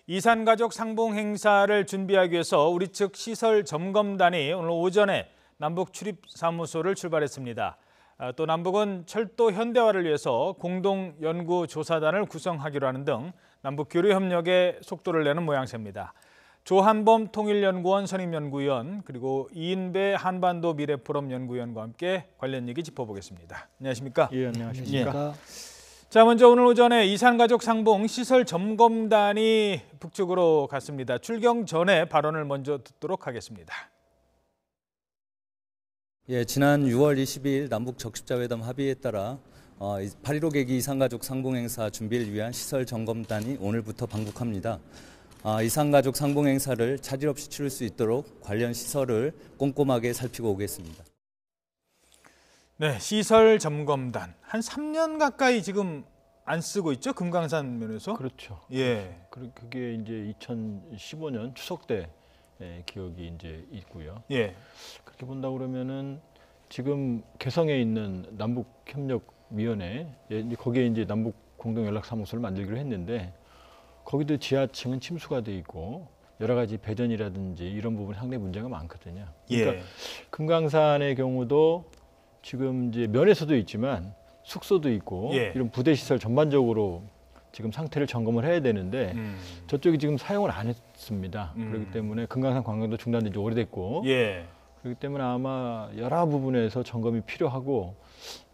이산가족 상봉 행사를 준비하기 위해서 우리 측 시설 점검단이 오늘 오전에 남북 출입사무소를 출발했습니다. 또 남북은 철도 현대화를 위해서 공동 연구 조사단을 구성하기로 하는 등 남북 교류 협력에 속도를 내는 모양새입니다. 조한범 통일연구원 선임연구위원 그리고 이인배 한반도 미래포럼 연구위원과 함께 관련 얘기 짚어보겠습니다. 안녕하십니까? 예, 안녕하십니까? 예. 자, 먼저 오늘 오전에 이산가족 상봉 시설 점검단이 북측으로 갔습니다. 출경 전에 발언을 먼저 듣도록 하겠습니다. 예, 지난 6월 22일 남북 적십자회담 합의에 따라 8.15 계기 이산가족 상봉 행사 준비를 위한 시설 점검단이 오늘부터 방북합니다. 이산가족 상봉 행사를 차질 없이 치를 수 있도록 관련 시설을 꼼꼼하게 살피고 오겠습니다. 네, 시설 점검단 한 3년 가까이 지금 안 쓰고 있죠? 금강산 면에서. 그렇죠. 예. 그게 이제 2015년 추석 때 기억이 이제 있고요. 예. 그렇게 본다 그러면은 지금 개성에 있는 남북협력위원회 거기에 이제 남북 공동연락사무소를 만들기로 했는데 거기도 지하층은 침수가 돼 있고 여러 가지 배전이라든지 이런 부분이 상당히 문제가 많거든요. 그러니까 예. 금강산의 경우도 지금 이제 면에서도 있지만 숙소도 있고 예. 이런 부대 시설 전반적으로 지금 상태를 점검을 해야 되는데 저쪽이 지금 사용을 안 했습니다. 그렇기 때문에 금강산 관광도 중단된 지 오래됐고 예. 그렇기 때문에 아마 여러 부분에서 점검이 필요하고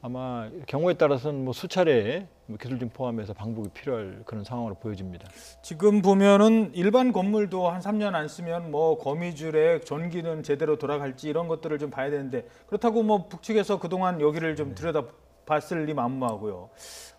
아마 경우에 따라서는 뭐 수차례 기술진 포함해서 방북이 필요할 그런 상황으로 보여집니다. 지금 보면은 일반 건물도 한 3년 안 쓰면 뭐 거미줄에 전기는 제대로 돌아갈지 이런 것들을 좀 봐야 되는데 그렇다고 뭐 북측에서 그동안 여기를 좀 들여다봤을 리 만무하고요.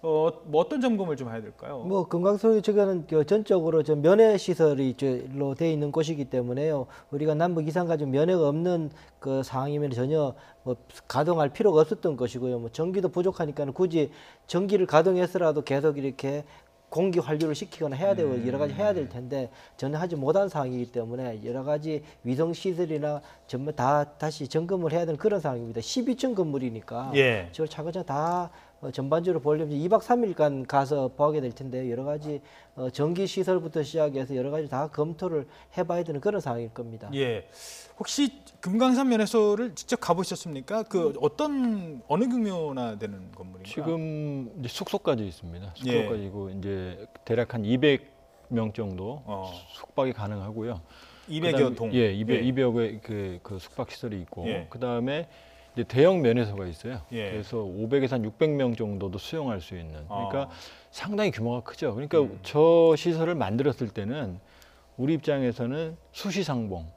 뭐 어떤 점검을 좀 해야 될까요? 뭐 금강산 측은 전적으로 면회 시설이로 돼 있는 곳이기 때문에요. 우리가 남북 이산가족 면회가 없는 그 상황이면 전혀 뭐 가동할 필요가 없었던 것이고요. 뭐 전기도 부족하니까는 굳이 전기를 가동해서라도 계속 이렇게 공기 환류를 시키거나 해야 되고 여러 가지 해야 될 텐데 전혀 하지 못한 상황이기 때문에 여러 가지 위성 시설이나 전부 다시 점검을 해야 되는 그런 상황입니다. 12층 건물이니까 예. 저걸 차근차근 다 전반적으로 보려면 2박 3일간 가서 보게 될 텐데 여러 가지 전기 시설부터 시작해서 여러 가지 다 검토를 해봐야 되는 그런 상황일 겁니다. 예. 혹시 금강산 면회소를 직접 가보셨습니까? 그 어느 규모나 되는 건물인가요? 지금 이제 숙소까지 있습니다. 숙소까지고 이제 대략 한 200명 정도 숙박이 가능하고요. 200여 동. 예, 200의 그 숙박 시설이 있고 그다음에 이제 대형 면회소가 있어요. 예. 그래서 500에서 한 600명 정도도 수용할 수 있는. 그러니까 상당히 규모가 크죠. 그러니까 저 시설을 만들었을 때는 우리 입장에서는 수시상봉,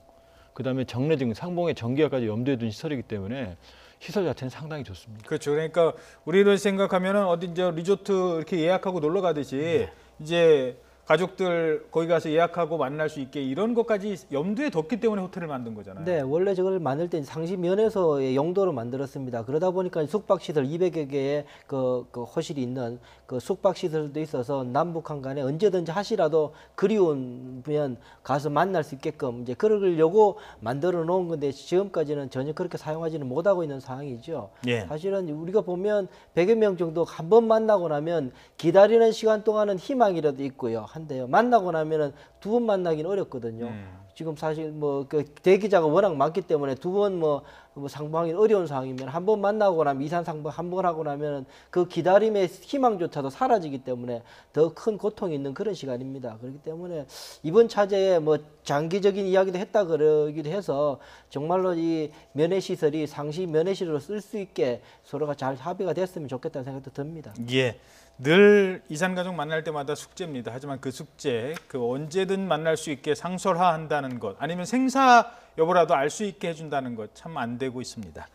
그다음에 정례등 상봉의 전기화까지 염두에 둔 시설이기 때문에 시설 자체는 상당히 좋습니다. 그렇죠. 그러니까 우리를 생각하면은 어디 이제 리조트 이렇게 예약하고 놀러 가듯이 이제 가족들 거기 가서 예약하고 만날 수 있게 이런 것까지 염두에 뒀기 때문에 호텔을 만든 거잖아요. 네, 원래 저걸 만들 때 상시 면회소의 용도로 만들었습니다. 그러다 보니까 숙박시설 200여 개의 그 호실이 있는 그 숙박시설도 있어서 남북한 간에 언제든지 하시라도 그리우면 가서 만날 수 있게끔 이제 그러려고 만들어 놓은 건데 지금까지는 전혀 그렇게 사용하지는 못하고 있는 상황이죠. 예. 사실은 우리가 보면 100여 명 정도 한 번 만나고 나면 기다리는 시간 동안은 희망이라도 있고요. 한데요. 만나고 나면은 두 번 만나기는 어렵거든요. 지금 사실 뭐 그 대기자가 워낙 많기 때문에 두 번 뭐 상봉하기 어려운 상황이면 한 번 만나고 나면 이산 상봉 한 번 하고 나면은 그 기다림의 희망조차도 사라지기 때문에 더 큰 고통이 있는 그런 시간입니다. 그렇기 때문에 이번 차제에 뭐 장기적인 이야기도 했다 그러기도 해서 정말로 이 면회 시설이 상시 면회 시설로 쓸 수 있게 서로가 잘 합의가 됐으면 좋겠다는 생각도 듭니다. 예. 늘 이산가족 만날 때마다 숙제입니다. 하지만 그 숙제, 언제든 만날 수 있게 상설화한다는 것, 아니면 생사 여부라도 알 수 있게 해준다는 것 참 안 되고 있습니다.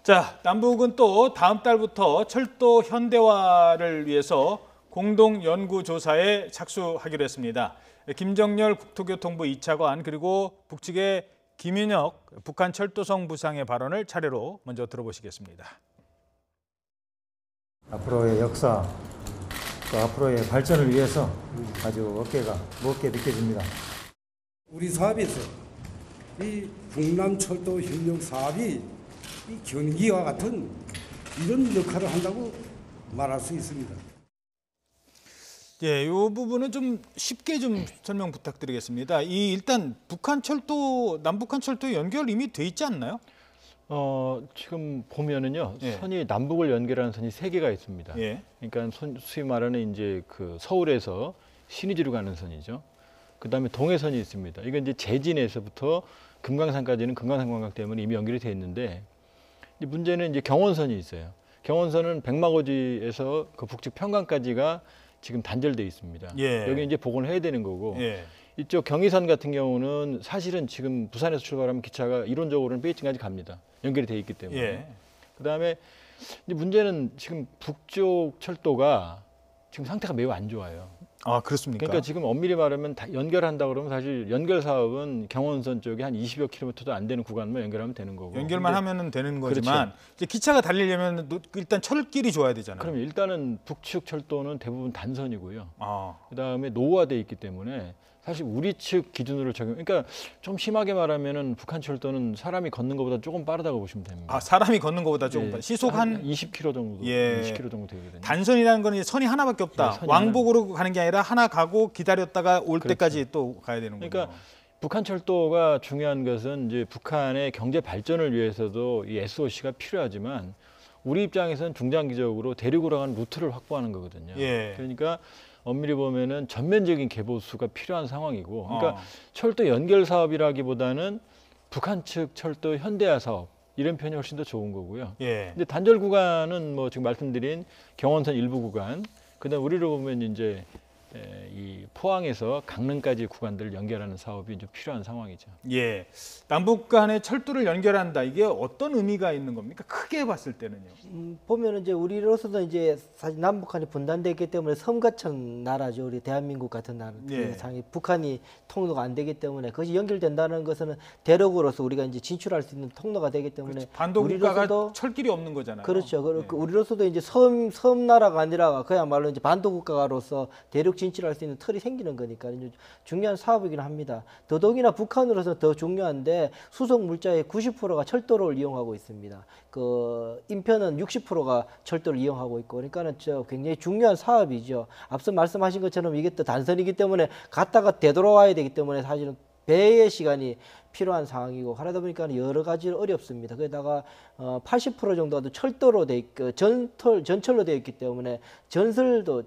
자, 남북은 또 다음 달부터 철도 현대화를 위해서 공동 연구 조사에 착수하기로 했습니다. 김정열 국토교통부 2차관 그리고 북측의 김윤혁 북한 철도성 부상의 발언을 차례로 먼저 들어보시겠습니다. 앞으로의 역사, 또 앞으로의 발전을 위해서 아주 어깨가 무겁게 느껴집니다. 우리 사업에서 이 북남철도 협력 사업이 이 경기와 같은 이런 역할을 한다고 말할 수 있습니다. 예, 이 부분은 좀 쉽게 좀 설명 부탁드리겠습니다. 이 일단 북한 철도, 남북한 철도 연결 이미 돼 있지 않나요? 지금 보면은요, 예. 선이 남북을 연결하는 선이 3개가 있습니다. 예. 그러니까 소위 말하는 이제 그 서울에서 신의지로 가는 선이죠. 그다음에 동해선이 있습니다. 이건 이제 제진에서부터 금강산까지는 금강산관광 때문에 이미 연결이 돼 있는데, 이제 문제는 이제 경원선이 있어요. 경원선은 백마고지에서 그 북측 평강까지가 지금 단절돼 있습니다. 예. 여기 이제 복원을 해야 되는 거고, 예. 이쪽 경의선 같은 경우는 사실은 지금 부산에서 출발하면 기차가 이론적으로는 베이징까지 갑니다. 연결이 돼 있기 때문에. 예. 그다음에 이제 문제는 지금 북쪽 철도가 지금 상태가 매우 안 좋아요. 아, 그렇습니까? 그러니까 지금 엄밀히 말하면 다 연결한다 그러면 사실 연결 사업은 경원선 쪽에 한 20여 킬로미터도 안 되는 구간만 연결하면 되는 거고. 연결만 근데 하면은 되는 거지만 그렇죠. 이제 기차가 달리려면 일단 철길이 좋아야 되잖아요. 그럼 일단은 북측 철도는 대부분 단선이고요. 아, 그다음에 노후화돼 있기 때문에 사실 우리 측 기준으로 그러니까 좀 심하게 말하면은 북한 철도는 사람이 걷는 것보다 조금 빠르다고 보시면 됩니다. 아, 사람이 걷는 것보다 조금 예, 시속 한 20km 정도, 예. 20km 정도 되거든요. 단선이라는 건 이제 선이 하나밖에 없다. 네, 선이 왕복으로 가는 게 아니라 하나 가고 기다렸다가 올 그렇죠. 때까지 또 가야 되는 거죠. 그러니까 북한 철도가 중요한 것은 이제 북한의 경제 발전을 위해서도 이 SOC가 필요하지만 우리 입장에서는 중장기적으로 대륙으로 가는 루트를 확보하는 거거든요. 예. 그러니까 엄밀히 보면은 전면적인 개보수가 필요한 상황이고, 그러니까 어. 철도 연결 사업이라기보다는 북한 측 철도 현대화 사업 이런 편이 훨씬 더 좋은 거고요. 예. 근데 단절 구간은 뭐 지금 말씀드린 경원선 일부 구간, 그다음 우리로 보면 이제 이 포항에서 강릉까지 구간들을 연결하는 사업이 이제 필요한 상황이죠. 예. 남북 간의 철도를 연결한다. 이게 어떤 의미가 있는 겁니까? 크게 봤을 때는요. 보면은 이제 우리로서도 이제 사실 남북한이 분단됐기 때문에 섬 같은 나라죠. 우리 대한민국 같은 나라. 예. 상이 북한이 통로가 안 되기 때문에 그것이 연결된다는 것은 대륙으로서 우리가 이제 진출할 수 있는 통로가 되기 때문에 반도 국가가 우리로서도 철길이 없는 거잖아요. 그렇죠. 예. 우리로서도 이제 섬 나라가 아니라 그야말로 이제 반도 국가로서 대륙 진출할 수 있는 틀이 생기는 거니까 중요한 사업이긴 합니다. 더더욱이나 북한으로서 더 중요한데 수송 물자의 90%가 철도를 이용하고 있습니다. 그 인편은 60%가 철도를 이용하고 있고, 그러니까는 굉장히 중요한 사업이죠. 앞서 말씀하신 것처럼 이게 또 단선이기 때문에 갔다가 되돌아와야 되기 때문에 사실은 배의 시간이 필요한 상황이고, 하다 보니까 여러 가지 어렵습니다. 거기다가 80% 정도가 철도로 돼 있고 전철로 되어 있기 때문에 전설도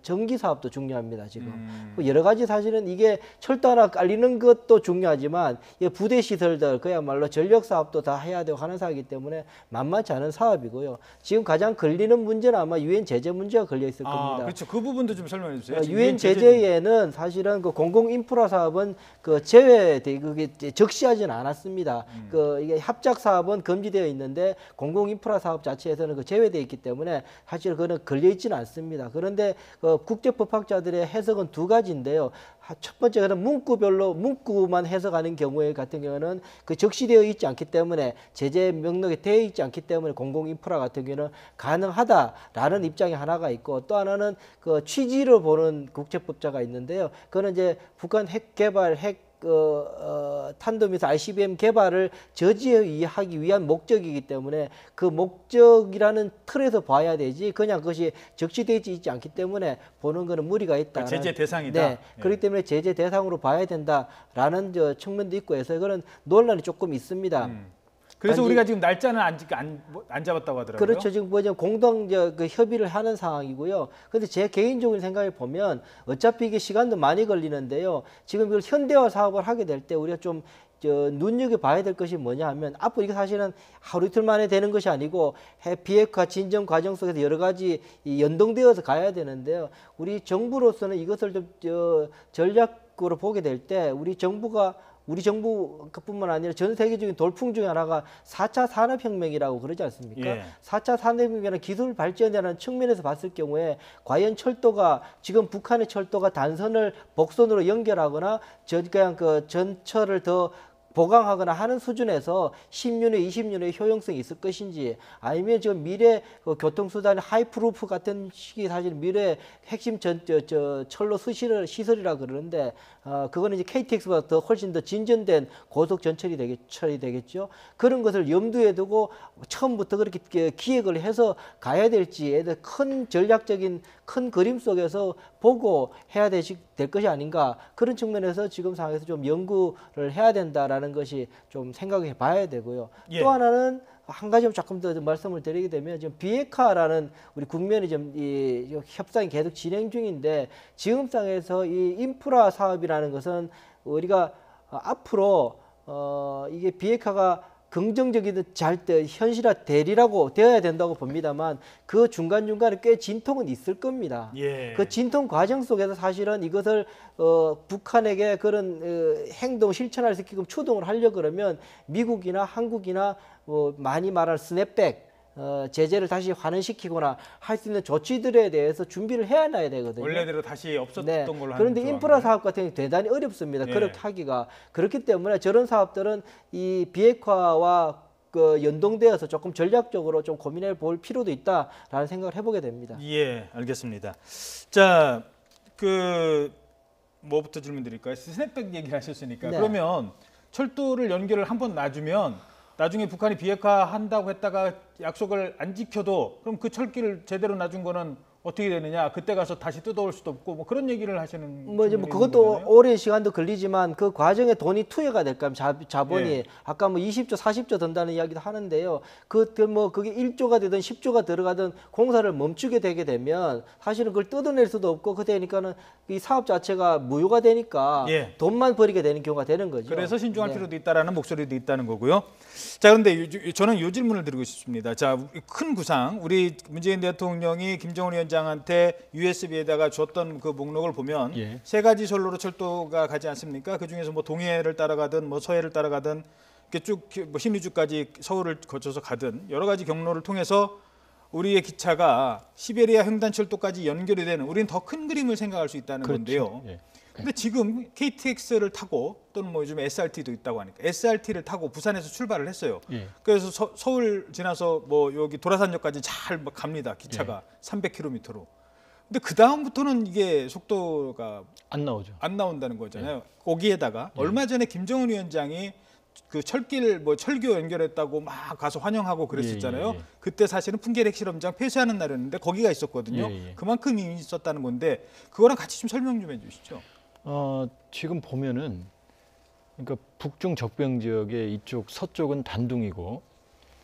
전기 사업도 중요합니다. 지금 여러 가지 사실은 이게 철도 하나 깔리는 것도 중요하지만 부대 시설들 그야말로 전력 사업도 다 해야 되고 하는 사업이기 때문에 만만치 않은 사업이고요. 지금 가장 걸리는 문제는 아마 유엔 제재 문제가 걸려 있을 겁니다. 그렇죠. 그 부분도 좀 설명해 주세요. 유엔 제재에는 사실은 그 공공 인프라 사업은 그 제외돼 그게 적시하지는 않았습니다. 그 이게 합작 사업은 금지되어 있는데 공공 인프라 사업 자체에서는 그 제외되어 있기 때문에 사실 그거는 걸려 있지는 않습니다. 그런데 그 국제 법학자들의 해석은 두 가지인데요. 첫 번째는 문구만 해석하는 경우에 같은 경우는 그 적시되어 있지 않기 때문에 제재 명령에 되어 있지 않기 때문에 공공 인프라 같은 경우는 가능하다라는 입장이 하나가 있고, 또 하나는 그 취지를 보는 국제법자가 있는데요. 그거는 이제 북한 핵 개발 탄도미사일 ICBM 개발을 저지하기 위한 목적이기 때문에 그 목적이라는 틀에서 봐야 되지 그냥 그것이 적시되어 있지 않기 때문에 보는 것은 무리가 있다. 그러니까 제재 대상이다. 네, 그렇기 때문에 제재 대상으로 봐야 된다라는 측면도 있고 해서 그런 논란이 조금 있습니다. 그래서 우리가 지금 날짜는 안 잡았다고 하더라고요. 그렇죠. 지금 뭐냐 공동 그 협의를 하는 상황이고요. 근데 제 개인적인 생각을 보면 어차피 이게 시간도 많이 걸리는데요. 지금 이걸 현대화 사업을 하게 될 때 우리가 좀 눈여겨봐야 될 것이 뭐냐 하면 앞으로 이게 사실은 하루 이틀 만에 되는 것이 아니고 비핵화 진정 과정 속에서 여러 가지 연동되어서 가야 되는데요. 우리 정부로서는 이것을 좀 전략으로 보게 될 때 우리 정부뿐만 아니라 전 세계적인 돌풍 중에 하나가 4차 산업혁명이라고 그러지 않습니까? 예. 4차 산업혁명이라는 기술 발전이라는 측면에서 봤을 경우에 과연 철도가 지금 북한의 철도가 단선을 복선으로 연결하거나 그냥 그 전철을 더 보강하거나 하는 수준에서 10년에 20년의 효용성이 있을 것인지 아니면 지금 미래 교통수단 하이프루프 같은 식이 사실 미래 핵심 철로 시설이라 그러는데 그거는 이제 KTX보다 더 훨씬 더 진전된 고속 전철이 되겠죠. 그런 것을 염두에 두고 처음부터 그렇게 기획을 해서 가야 될지에 대해 큰 전략적인 큰 그림 속에서 보고 해야 될 것이 아닌가 그런 측면에서 지금 상황에서 좀 연구를 해야 된다라는 것이 좀 생각해 봐야 되고요. 예. 또 하나는 한 가지 조금 더 말씀을 드리게 되면 지금 비핵화라는 우리 국면이 좀 이 협상이 계속 진행 중인데 지금 상황에서 이 인프라 사업이라는 것은 우리가 앞으로 이게 비핵화가 긍정적이든 현실화 되리라고 되어야 된다고 봅니다만 그 중간중간에 꽤 진통은 있을 겁니다. 예. 그 진통 과정 속에서 사실은 이것을 북한에게 그런 행동 실천할 수 있게끔 추동을 하려고 그러면 미국이나 한국이나 많이 말할 스냅백 제재를 다시 환원시키거나 할 수 있는 조치들에 대해서 준비를 해놔야 되거든요. 원래대로 다시 없었던 네. 걸로 하는 그런데 조항들. 인프라 사업 같은 경우 대단히 어렵습니다. 예. 그렇게 하기가. 그렇기 때문에 저런 사업들은 이 비핵화와 그 연동되어서 조금 전략적으로 좀 고민해 볼 필요도 있다라는 생각을 해보게 됩니다. 예, 알겠습니다. 자, 뭐부터 질문 드릴까요? 스냅백 얘기를 하셨으니까. 네. 그러면 철도를 연결을 한번 놔주면 나중에 북한이 비핵화한다고 했다가 약속을 안 지켜도 그럼 그 철길을 제대로 놔준 거는 어떻게 되느냐? 그때 가서 다시 뜯어올 수도 없고 뭐 그런 얘기를 하시는 이제 측면이 그것도 있는 거잖아요. 오랜 시간도 걸리지만 그 과정에 돈이 투여가 될까 하면 자본이 예. 아까 20조, 40조 든다는 이야기도 하는데요. 그게 1조가 되든 10조가 들어가든 공사를 멈추게 되게 되면 사실은 그걸 뜯어낼 수도 없고 그러니까는 이 사업 자체가 무효가 되니까 예. 돈만 버리게 되는 경우가 되는 거죠. 그래서 신중할 네. 필요도 있다라는 목소리도 있다는 거고요. 자, 그런데 저는 이 질문을 드리고 싶습니다. 자, 큰 구상 우리 문재인 대통령이 김정은 위원장한테 USB에다가 줬던 그 목록을 보면 예. 세 가지 선로로 철도가 가지 않습니까? 그 중에서 뭐 동해를 따라가든 뭐 서해를 따라가든 이렇게 쭉 뭐 신의주까지 서울을 거쳐서 가든 여러 가지 경로를 통해서 우리의 기차가 시베리아 횡단철도까지 연결이 되는 우리는 더 큰 그림을 생각할 수 있다는 그렇죠. 건데요. 예. 근데 지금 KTX를 타고 또는 뭐 요즘 SRT도 있다고 하니까 SRT를 타고 부산에서 출발을 했어요. 예. 그래서 서울 지나서 뭐 여기 도라산역까지 잘 갑니다. 기차가 예. 300km로. 근데 그 다음부터는 이게 속도가 안 나오죠. 안 나온다는 거잖아요. 거기에다가 얼마 전에 김정은 위원장이 그 철길 뭐 철교 연결했다고 막 가서 환영하고 그랬었잖아요. 예, 예. 그때 사실은 풍계리 핵실험장 폐쇄하는 날이었는데 거기가 있었거든요. 예, 예. 그만큼 이미 있었다는 건데 그거랑 같이 좀 설명 좀 해주시죠. 지금 보면은 그러니까 북중 적병 지역의 이쪽 서쪽은 단둥이고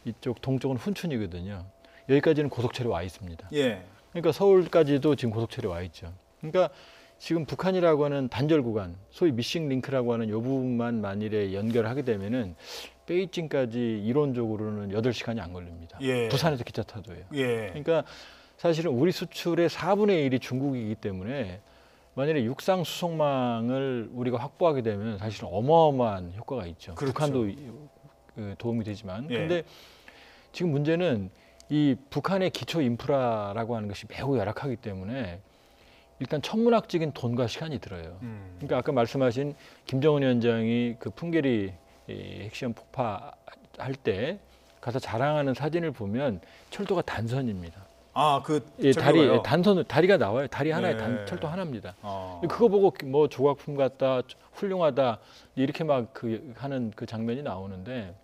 이쪽 동쪽은 훈춘이거든요. 여기까지는 고속철이 와 있습니다. 예. 그러니까 서울까지도 지금 고속철이 와 있죠. 그러니까 지금 북한이라고 하는 단절 구간, 소위 미싱 링크라고 하는 이 부분만 만일에 연결하게 되면은 베이징까지 이론적으로는 8시간이 안 걸립니다. 예. 부산에서 기차 타도요. 예. 그러니까 사실은 우리 수출의 4분의 1이 중국이기 때문에 만일에 육상 수송망을 우리가 확보하게 되면 사실은 어마어마한 효과가 있죠. 그렇죠. 북한도 도움이 되지만. 예. 근데 지금 문제는 이 북한의 기초 인프라라고 하는 것이 매우 열악하기 때문에 일단 천문학적인 돈과 시간이 들어요. 그러니까 아까 말씀하신 김정은 위원장이 그 풍계리 핵시험 폭파할 때 가서 자랑하는 사진을 보면 철도가 단선입니다. 철도가요? 다리가 나와요. 다리 하나에 네. 철도 하나입니다. 어. 그거 보고 뭐 조각품 같다, 훌륭하다 이렇게 막 하는 그 장면이 나오는데,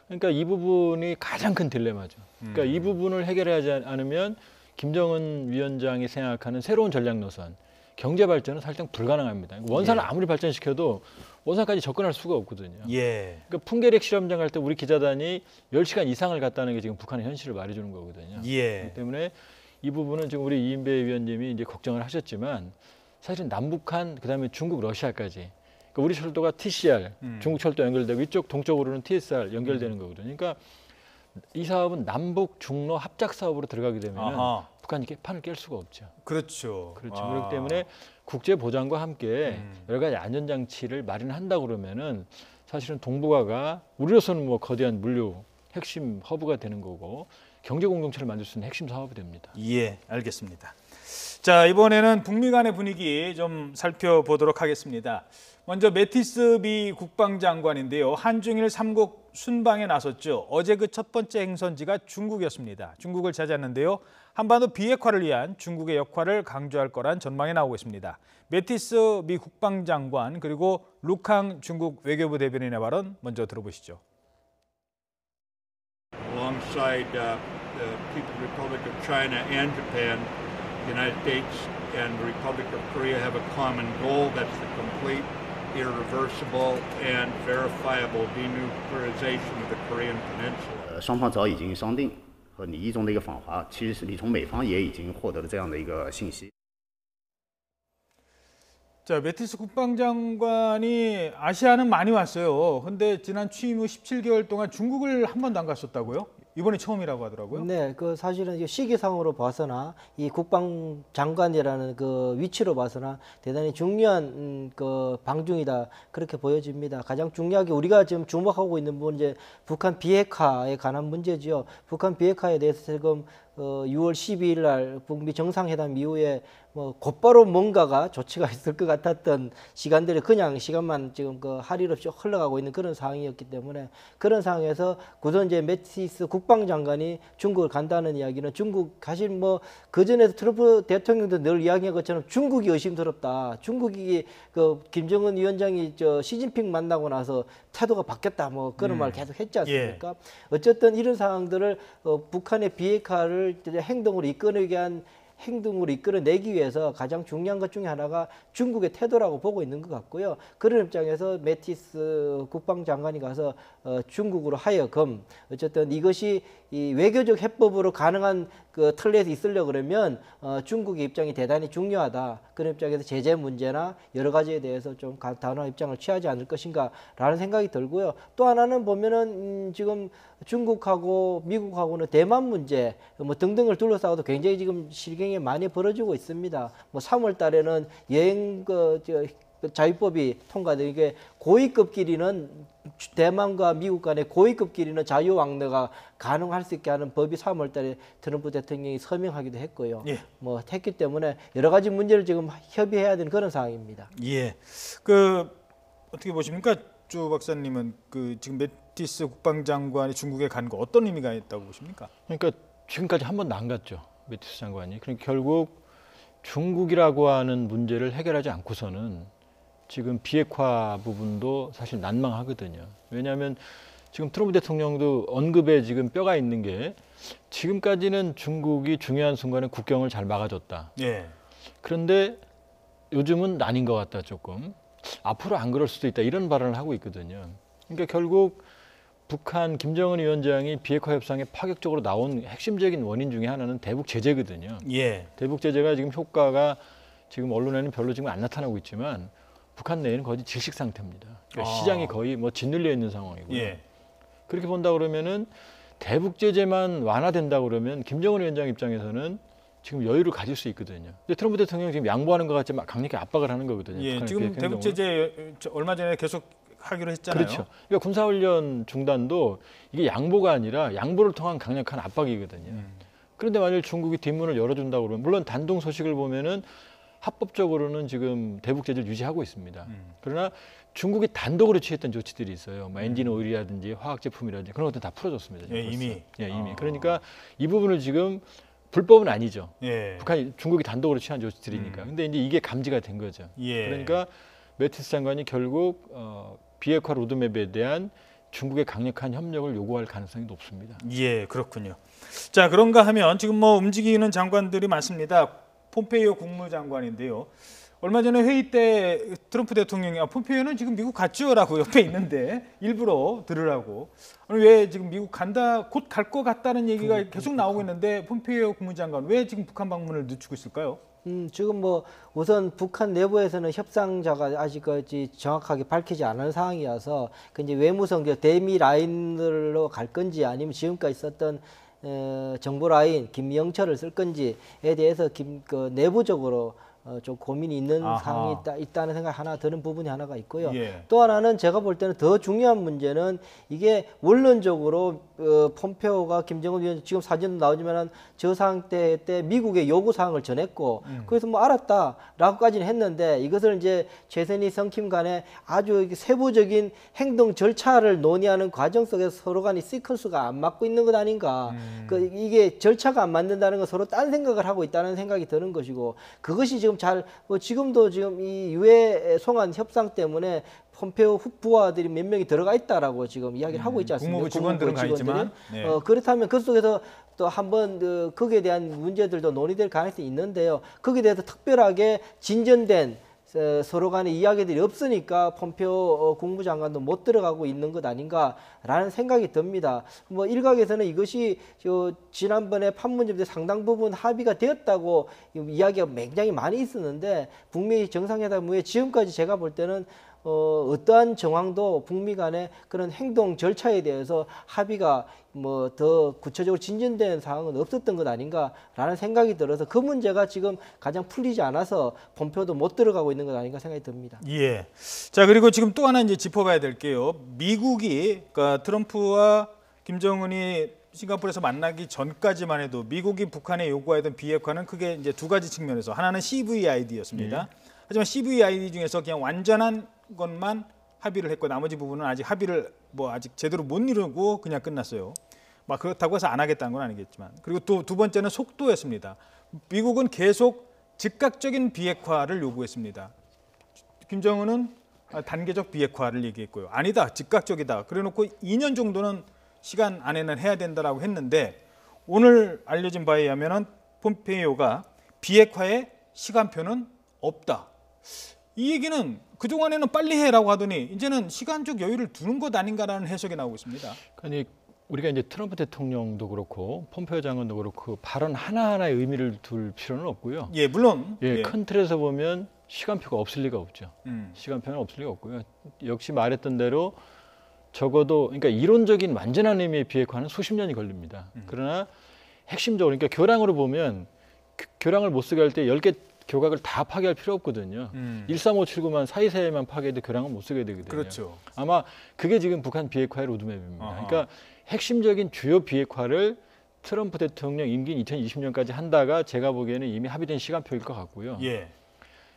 그러니까 이 부분이 가장 큰 딜레마죠. 그러니까 이 부분을 해결하지 않으면 김정은 위원장이 생각하는 새로운 전략 노선, 경제 발전은 사실상 불가능합니다. 원산을 예. 아무리 발전시켜도 원산까지 접근할 수가 없거든요. 예. 그러니까 풍계리 실험장 갈 때 우리 기자단이 10시간 이상을 갔다는 게 지금 북한의 현실을 말해주는 거거든요. 예. 그렇기 때문에 이 부분은 지금 우리 이인배 위원님이 이제 걱정을 하셨지만 사실은 남북한 그다음에 중국 러시아까지 그러니까 우리 철도가 TCR 중국 철도 연결되고 이쪽 동쪽으로는 TSR 연결되는 거거든요. 그러니까 이 사업은 남북 중로 합작 사업으로 들어가게 되면 아하. 북한이 이렇게 판을 깰 수가 없죠. 그렇죠. 그렇죠. 아. 그렇기 때문에 국제 보장과 함께 여러 가지 안전 장치를 마련한다 그러면은 사실은 동북아가 우리로서는 뭐 거대한 물류 핵심 허브가 되는 거고 경제 공동체를 만들 수 있는 핵심 사업이 됩니다. 예, 알겠습니다. 자, 이번에는 북미 간의 분위기 좀 살펴보도록 하겠습니다. 먼저 매티스 미 국방장관인데요. 한중일 3국 순방에 나섰죠. 어제 그 첫 번째 행선지가 중국이었습니다. 중국을 찾았는데요. 한반도 비핵화를 위한 중국의 역할을 강조할 거란 전망이 나오고 있습니다. 매티스 미 국방장관 그리고 루캉 중국 외교부 대변인의 발언 먼저 들어보시죠. Alongside the People's Republic of China and Japan, the United States and the Republic of Korea have a common goal. That's the complete, irreversible, and verifiable denuclearization of the Korean Peninsula. 双方早已经商定和拟议中的一个访华，其实是你从美方也已经获得了这样的一个信息。 자, 매티스 국방장관이 아시아는 많이 왔어요. 근데 지난 취임 후 17개월 동안 중국을 한 번도 안 갔었다고요? 이번이 처음이라고 하더라고요. 네, 그 사실은 이게 시기상으로 봐서나 이 국방장관이라는 그 위치로 봐서나 대단히 중요한 그 방중이다 그렇게 보여집니다. 가장 중요하게 우리가 지금 주목하고 있는 문제, 북한 비핵화에 관한 문제지요. 북한 비핵화에 대해서 지금 6월 12일 날 북미 정상회담 이후에 뭐 곧바로 뭔가가 조치가 있을 것 같았던 시간들이 그냥 시간만 지금 그 할일 없이 흘러가고 있는 그런 상황이었기 때문에 그런 상황에서 우선 이제 매티스 국방장관이 중국을 간다는 이야기는 중국 사실 뭐 그전에도 트럼프 대통령도 늘 이야기한 것처럼 중국이 의심스럽다. 중국이 그 김정은 위원장이 저 시진핑 만나고 나서 태도가 바뀌었다. 뭐 그런 말 계속 했지 않습니까? 어쨌든 이런 상황들을 북한의 비핵화를 행동으로 이끌어내기 위해서 가장 중요한 것 중에 하나가 중국의 태도라고 보고 있는 것 같고요. 그런 입장에서 매티스 국방장관이 가서 중국으로 하여금 어쨌든 이것이 이 외교적 해법으로 가능한 그 틀에서 있으려 그러면 중국의 입장이 대단히 중요하다. 그런 입장에서 제재 문제나 여러 가지에 대해서 좀 단호한 입장을 취하지 않을 것인가라는 생각이 들고요. 또 하나는 보면은 지금 중국하고 미국하고는 대만 문제 뭐 등등을 둘러싸고도 굉장히 지금 실경이 많이 벌어지고 있습니다. 뭐 3월 달에는 여행 자유법이 통과돼 이게 고위급끼리는 대만과 미국 간의 고위급끼리는 자유 왕래가 가능할 수 있게 하는 법이 3월 달에 트럼프 대통령이 서명하기도 했고요. 예. 뭐 했기 때문에 여러 가지 문제를 지금 협의해야 되는 그런 상황입니다. 예. 그 어떻게 보십니까? 주 박사님은 그 지금 매티스 국방장관이 중국에 간 거 어떤 의미가 있다고 보십니까? 그러니까 지금까지 한 번도 안 갔죠. 매티스 장관이. 그러니까 결국 중국이라고 하는 문제를 해결하지 않고서는 지금 비핵화 부분도 사실 난망하거든요. 왜냐하면 지금 트럼프 대통령도 언급에 지금 뼈가 있는 게 지금까지는 중국이 중요한 순간에 국경을 잘 막아줬다. 예. 그런데 요즘은 난인 것 같다 조금. 앞으로 안 그럴 수도 있다 이런 발언을 하고 있거든요. 그러니까 결국 북한 김정은 위원장이 비핵화 협상에 파격적으로 나온 핵심적인 원인 중에 하나는 대북 제재거든요. 예. 대북 제재가 지금 효과가 지금 언론에는 별로 지금 안 나타나고 있지만 북한 내에는 거의 질식 상태입니다. 그러니까 시장이 거의 뭐 짓눌려 있는 상황이고요. 예. 그렇게 본다 그러면은 대북 제재만 완화된다 그러면 김정은 위원장 입장에서는 지금 여유를 가질 수 있거든요. 근데 트럼프 대통령이 지금 양보하는 것 같지만 강력히 압박을 하는 거거든요. 예. 지금 대북 제재 얼마 전에 계속 하기로 했잖아요. 그렇죠. 그러니까 군사훈련 중단도 이게 양보가 아니라 양보를 통한 강력한 압박이거든요. 그런데 만일 중국이 뒷문을 열어준다고 그러면 물론 단동 소식을 보면은 합법적으로는 지금 대북 제재를 유지하고 있습니다. 그러나 중국이 단독으로 취했던 조치들이 있어요. 뭐 엔진 오일이라든지 화학 제품이라든지 그런 것들 다 풀어줬습니다. 예, 이미. 예, 이미. 그러니까 이 부분을 지금 불법은 아니죠. 예. 북한이 중국이 단독으로 취한 조치들이니까. 근데 이제 이게 감지가 된 거죠. 예. 그러니까 매티스 장관이 결국 비핵화 로드맵에 대한 중국의 강력한 협력을 요구할 가능성이 높습니다. 예, 그렇군요. 자, 그런가 하면 지금 뭐 움직이는 장관들이 많습니다. 폼페이오 국무장관인데요. 얼마 전에 회의 때 트럼프 대통령이 폼페이오는 지금 미국 갔죠라고 옆에 있는데 일부러 들으라고. 아니, 왜 지금 미국 간다 곧 갈 것 같다는 얘기가 계속 나오고 있는데 폼페이오 국무장관 왜 지금 북한 방문을 늦추고 있을까요? 지금 뭐 우선 북한 내부에서는 협상자가 아직까지 정확하게 밝히지 않은 상황이어서 그 이제 외무성 대미 라인으로 갈 건지 아니면 지금까지 있었던 정보 라인 김영철을 쓸 건지에 대해서 내부적으로 좀 고민이 있는 아하. 사항이 있다는 생각이 하나 드는 부분이 하나가 있고요. 예. 또 하나는 제가 볼 때는 더 중요한 문제는 이게 원론적으로 폼페오가 김정은 위원 지금 사진 나오지만은 저 상태 때 미국의 요구 사항을 전했고 그래서 뭐 알았다라고까지는 했는데 이것을 이제 최선희 성킴 간에 아주 세부적인 행동 절차를 논의하는 과정 속에서 서로 간의 시퀀스가 안 맞고 있는 것 아닌가. 이게 절차가 안 맞는다는 건 서로 딴 생각을 하고 있다는 생각이 드는 것이고 그것이 지금 지금도 지금 이 유해 송환 협상 때문에 폼페오 부하들이 몇 명이 들어가 있다라고 지금 이야기를 하고 있지 않습니까? 국무부 직원들은 가 있지만 네. 그렇다면 그 속에서 또 한번 거기에 대한 문제들도 논의될 가능성이 있는데요. 거기에 대해서 특별하게 진전된 서로 간의 이야기들이 없으니까 폼페오 국무장관도 못 들어가고 있는 것 아닌가라는 생각이 듭니다. 뭐 일각에서는 이것이 지난번에 판문점 때 상당 부분 합의가 되었다고 이야기가 굉장히 많이 있었는데 북미 정상회담 후에 지금까지 제가 볼 때는 어떠한 정황도 북미 간의 그런 행동 절차에 대해서 합의가 뭐 더 구체적으로 진전된 사항은 없었던 것 아닌가라는 생각이 들어서 그 문제가 지금 가장 풀리지 않아서 폼페오도 못 들어가고 있는 것 아닌가 생각이 듭니다. 예. 자, 그리고 지금 또 하나 이제 짚어봐야 될 게요. 미국이 그러니까 트럼프와 김정은이 싱가포르에서 만나기 전까지만 해도 미국이 북한에 요구하던 비핵화는 크게 이제 두 가지 측면에서 하나는 CVID였습니다. 하지만 CVID 중에서 그냥 완전한 것만 합의를 했고 나머지 부분은 아직 합의를 뭐 아직 제대로 못 이루고 그냥 끝났어요. 막 그렇다고 해서 안 하겠다는 건 아니겠지만 그리고 또 두 번째는 속도였습니다. 미국은 계속 즉각적인 비핵화를 요구했습니다. 김정은은 단계적 비핵화를 얘기했고요. 아니다, 즉각적이다. 그래놓고 2년 정도는 시간 안에는 해야 된다라고 했는데 오늘 알려진 바에 의하면은 폼페이오가 비핵화의 시간표는 없다. 이 얘기는 그동안에는 빨리 해라고 하더니 이제는 시간적 여유를 두는 것 아닌가라는 해석이 나오고 있습니다. 그러니까 우리가 이제 트럼프 대통령도 그렇고 폼페이오 장관도 그렇고 발언 하나하나에 의미를 둘 필요는 없고요. 예, 물론 큰 틀에서 보면 시간표가 없을 리가 없죠. 시간표는 없을 리가 없고요. 역시 말했던 대로 적어도 그러니까 이론적인 완전한 의미의 비핵화는 수십 년이 걸립니다. 그러나 핵심적으로 그러니까 교량으로 보면 교량을 못 쓰게 할 때 10개 교각을 다 파괴할 필요 없거든요. 13579만 사이사이만 파괴해도 교량은 못 쓰게 되거든요. 그렇죠. 아마 그게 지금 북한 비핵화의 로드맵입니다. 그러니까 핵심적인 주요 비핵화를 트럼프 대통령 임기인 2020년까지 한다가 제가 보기에는 이미 합의된 시간표일 것 같고요. 예.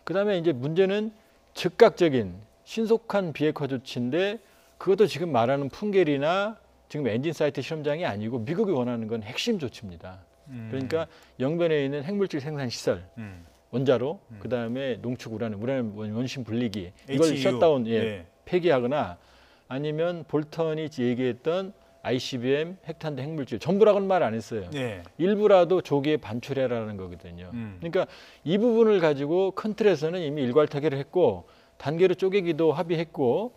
그다음에 이제 문제는 즉각적인 신속한 비핵화 조치인데 그것도 지금 말하는 풍계리나 지금 엔진 사이트 실험장이 아니고 미국이 원하는 건 핵심 조치입니다. 그러니까 영변에 있는 핵물질 생산 시설, 원자로, 그다음에 농축 우라늄 원심 분리기 이걸 HEU. 셧다운 폐기하거나 아니면 볼턴이 얘기했던 ICBM, 핵탄두, 핵물질 전부라고는 말 안 했어요. 일부라도 조기에 반출해라는 거거든요. 그러니까 이 부분을 가지고 큰 틀에서는 이미 일괄타결을 했고 단계로 쪼개기도 합의했고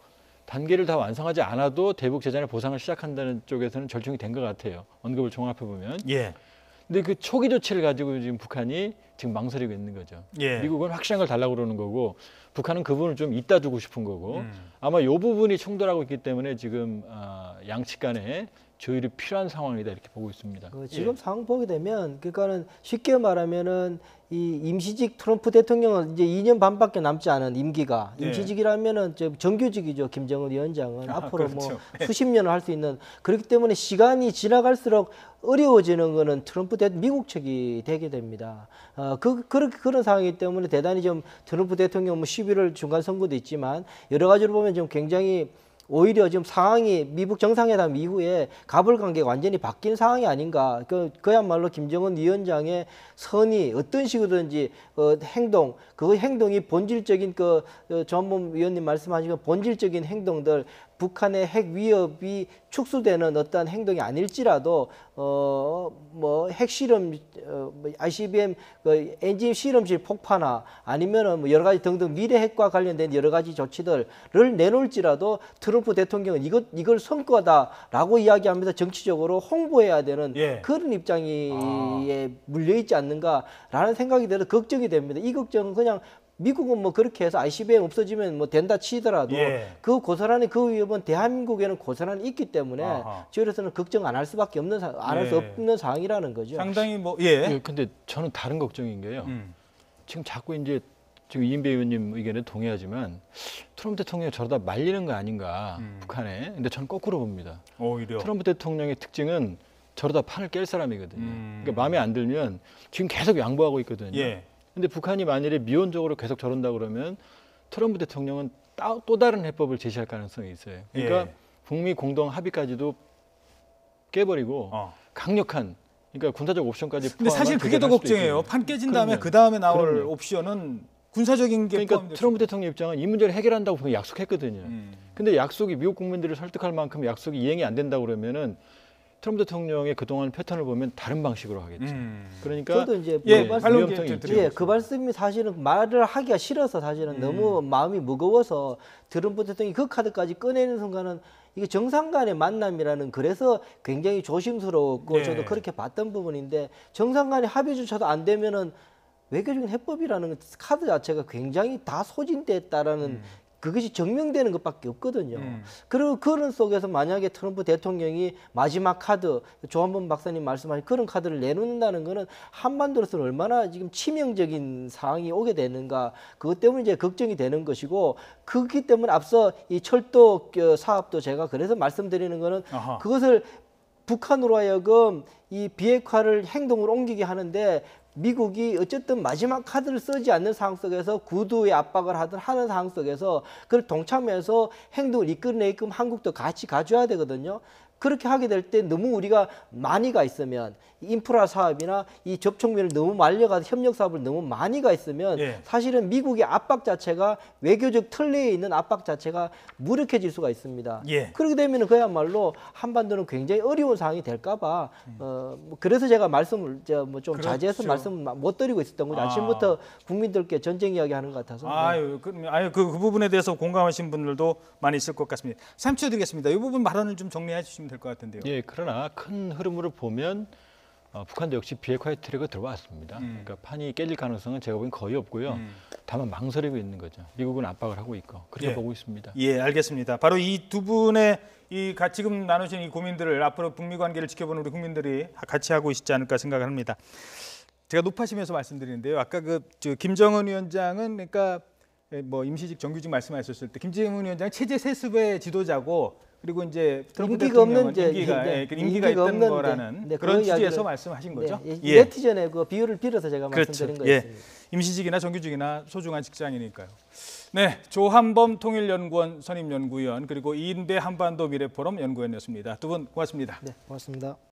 단계를 다 완성하지 않아도 대북 재단의 보상을 시작한다는 쪽에서는 절충이 된 것 같아요. 언급을 종합해 보면. 근데 그 초기 조치를 가지고 지금 북한이 지금 망설이고 있는 거죠. 미국은 확실한 걸 달라고 그러는 거고 북한은 그 부분을 좀 이따 주고 싶은 거고 아마 이 부분이 충돌하고 있기 때문에 지금 양측 간에 조율이 필요한 상황이다 이렇게 보고 있습니다. 지금 상황 보게 되면 그러니까는 쉽게 말하면은 이 임시직 트럼프 대통령은 이제 2년 반밖에 남지 않은 임기가 임시직이라면은 정규직이죠. 김정은 위원장은 앞으로 그렇죠. 뭐 수십 년을 할 수 있는 그렇기 때문에 시간이 지나갈수록 어려워지는 거는 미국 측이 되게 됩니다. 그런 상황이기 때문에 대단히 좀 트럼프 대통령 뭐 11월 중간 선거도 있지만 여러 가지로 보면 좀 굉장히 오히려 지금 상황이 미국 정상회담 이후에 갑을 관계가 완전히 바뀐 상황이 아닌가. 그야말로 김정은 위원장의 선이 어떤 식으로든지 행동, 그 행동이 본질적인 조한범 위원님 말씀하신 본질적인 행동들, 북한의 핵 위협이 축소되는 어떤 행동이 아닐지라도 뭐 핵실험, ICBM 엔진 실험실 폭파나 아니면은 뭐 여러 가지 등등 미래 핵과 관련된 여러 가지 조치들을 내놓을지라도 트럼프 대통령은 이걸 성과다라고 이야기하면서 정치적으로 홍보해야 되는 그런 입장에 물려 있지 않는가라는 생각이 들어 걱정이 됩니다. 이 걱정은 그냥 미국은 뭐 그렇게 해서 ICBM 없어지면 뭐 된다 치더라도 그 고스란히 그 위협은 대한민국에는 고스란히 있기 때문에 저희로서는 걱정 안 할 수밖에 없는 안 할 수 없는 상황이라는 거죠. 상당히 뭐 근데 저는 다른 걱정인 게요. 지금 자꾸 이제 지금 이인배 의원님 의견에 동의하지만 트럼프 대통령이 저러다 말리는 거 아닌가 북한에. 근데 저는 거꾸로 봅니다. 오히려. 트럼프 대통령의 특징은 저러다 판을 깰 사람이거든요. 그러니까 마음에 안 들면 지금 계속 양보하고 있거든요. 예. 근데 북한이 만일에 미온적으로 계속 저런다 그러면 트럼프 대통령은 또 다른 해법을 제시할 가능성이 있어요. 그러니까 예. 북미 공동 합의까지도 깨버리고 강력한 그러니까 군사적 옵션까지 근데 포함한 사실 그게 더 제재를 할 수도 걱정이에요. 있거든요. 판 깨진 다음에 그럼요. 그 다음에 나올 그럼요. 옵션은 군사적인 게 그러니까 포함돼서. 트럼프 대통령 입장은 이 문제를 해결한다고 분명히 약속했거든요. 근데 약속이 미국 국민들을 설득할 만큼 약속이 이행이 안 된다고 그러면은 트럼프 대통령의 그동안 패턴을 보면 다른 방식으로 하겠죠. 그러니까 저도 이제 예, 그 말씀, 반론 위험성이 좀 있죠. 드려요. 예, 그 말씀이 사실은 말을 하기가 싫어서 사실은 너무 마음이 무거워서 트럼프 대통령이 그 카드까지 꺼내는 순간은 이게 정상 간의 만남이라는 그래서 굉장히 조심스러웠고 예. 저도 그렇게 봤던 부분인데 정상 간의 합의조차도 안 되면은 외교적인 해법이라는 카드 자체가 굉장히 다 소진됐다라는 그것이 증명되는 것밖에 없거든요. 그리고 그런 속에서 만약에 트럼프 대통령이 마지막 카드, 조한범 박사님 말씀하신 그런 카드를 내놓는다는 것은 한반도로서는 얼마나 지금 치명적인 상황이 오게 되는가, 그것 때문에 이제 걱정이 되는 것이고, 그렇기 때문에 앞서 이 철도 사업도 제가 그래서 말씀드리는 거는 아하. 그것을 북한으로 하여금 이 비핵화를 행동으로 옮기게 하는데 미국이 어쨌든 마지막 카드를 쓰지 않는 상황 속에서 구두의 압박을 하는 상황 속에서 그걸 동참해서 행동을 이끌어내게끔 한국도 같이 가져야 되거든요. 그렇게 하게 될 때 너무 우리가 많이 가 있으면 인프라 사업이나 이 접촉면을 너무 말려가서 협력 사업을 너무 많이 가 있으면 예. 사실은 미국의 압박 자체가 외교적 틀 내에 있는 압박 자체가 무력해질 수가 있습니다. 예. 그렇게 되면 그야말로 한반도는 굉장히 어려운 상황이 될까봐 뭐 그래서 제가 말씀을 뭐 좀 그렇죠. 자제해서 말씀을 못 드리고 있었던 거죠. 아침부터 국민들께 전쟁 이야기 하는 것 같아서. 그 부분에 대해서 공감하신 분들도 많이 있을 것 같습니다. 3초 드리겠습니다. 이 부분 발언을 좀 정리해 주시면 될 것 같은데요. 예, 그러나 큰 흐름으로 보면 북한도 역시 비핵화의 트랙에 들어왔습니다. 그러니까 판이 깨질 가능성은 제가 보기엔 거의 없고요. 다만 망설이고 있는 거죠. 미국은 압박을 하고 있고 그렇게 예. 보고 있습니다. 예, 알겠습니다. 바로 이 두 분의 지금 나누신 이 고민들을 앞으로 북미 관계를 지켜보는 우리 국민들이 같이 하고 있지 않을까 생각을 합니다. 제가 높아지면서 말씀드리는데요. 아까 김정은 위원장은 그러니까 뭐 임시직 정규직 말씀하셨을 때 김정은 위원장 체제 세습의 지도자고 그리고 이제 트럼프 임기가 없는 대통령은 임기가 있던 없는데, 거라는 네, 그런 그 취지에서 이야기를- 말씀하신 거죠. 네, 예. 네티즌의 그 비유를 빌어서 제가 말씀드린 그렇죠. 예. 거였습니다. 임시직이나 정규직이나 소중한 직장이니까요. 네, 조한범 통일연구원 선임연구위원 그리고 이인배 한반도 미래포럼 연구원이었습니다. 두 분 고맙습니다. 네, 고맙습니다.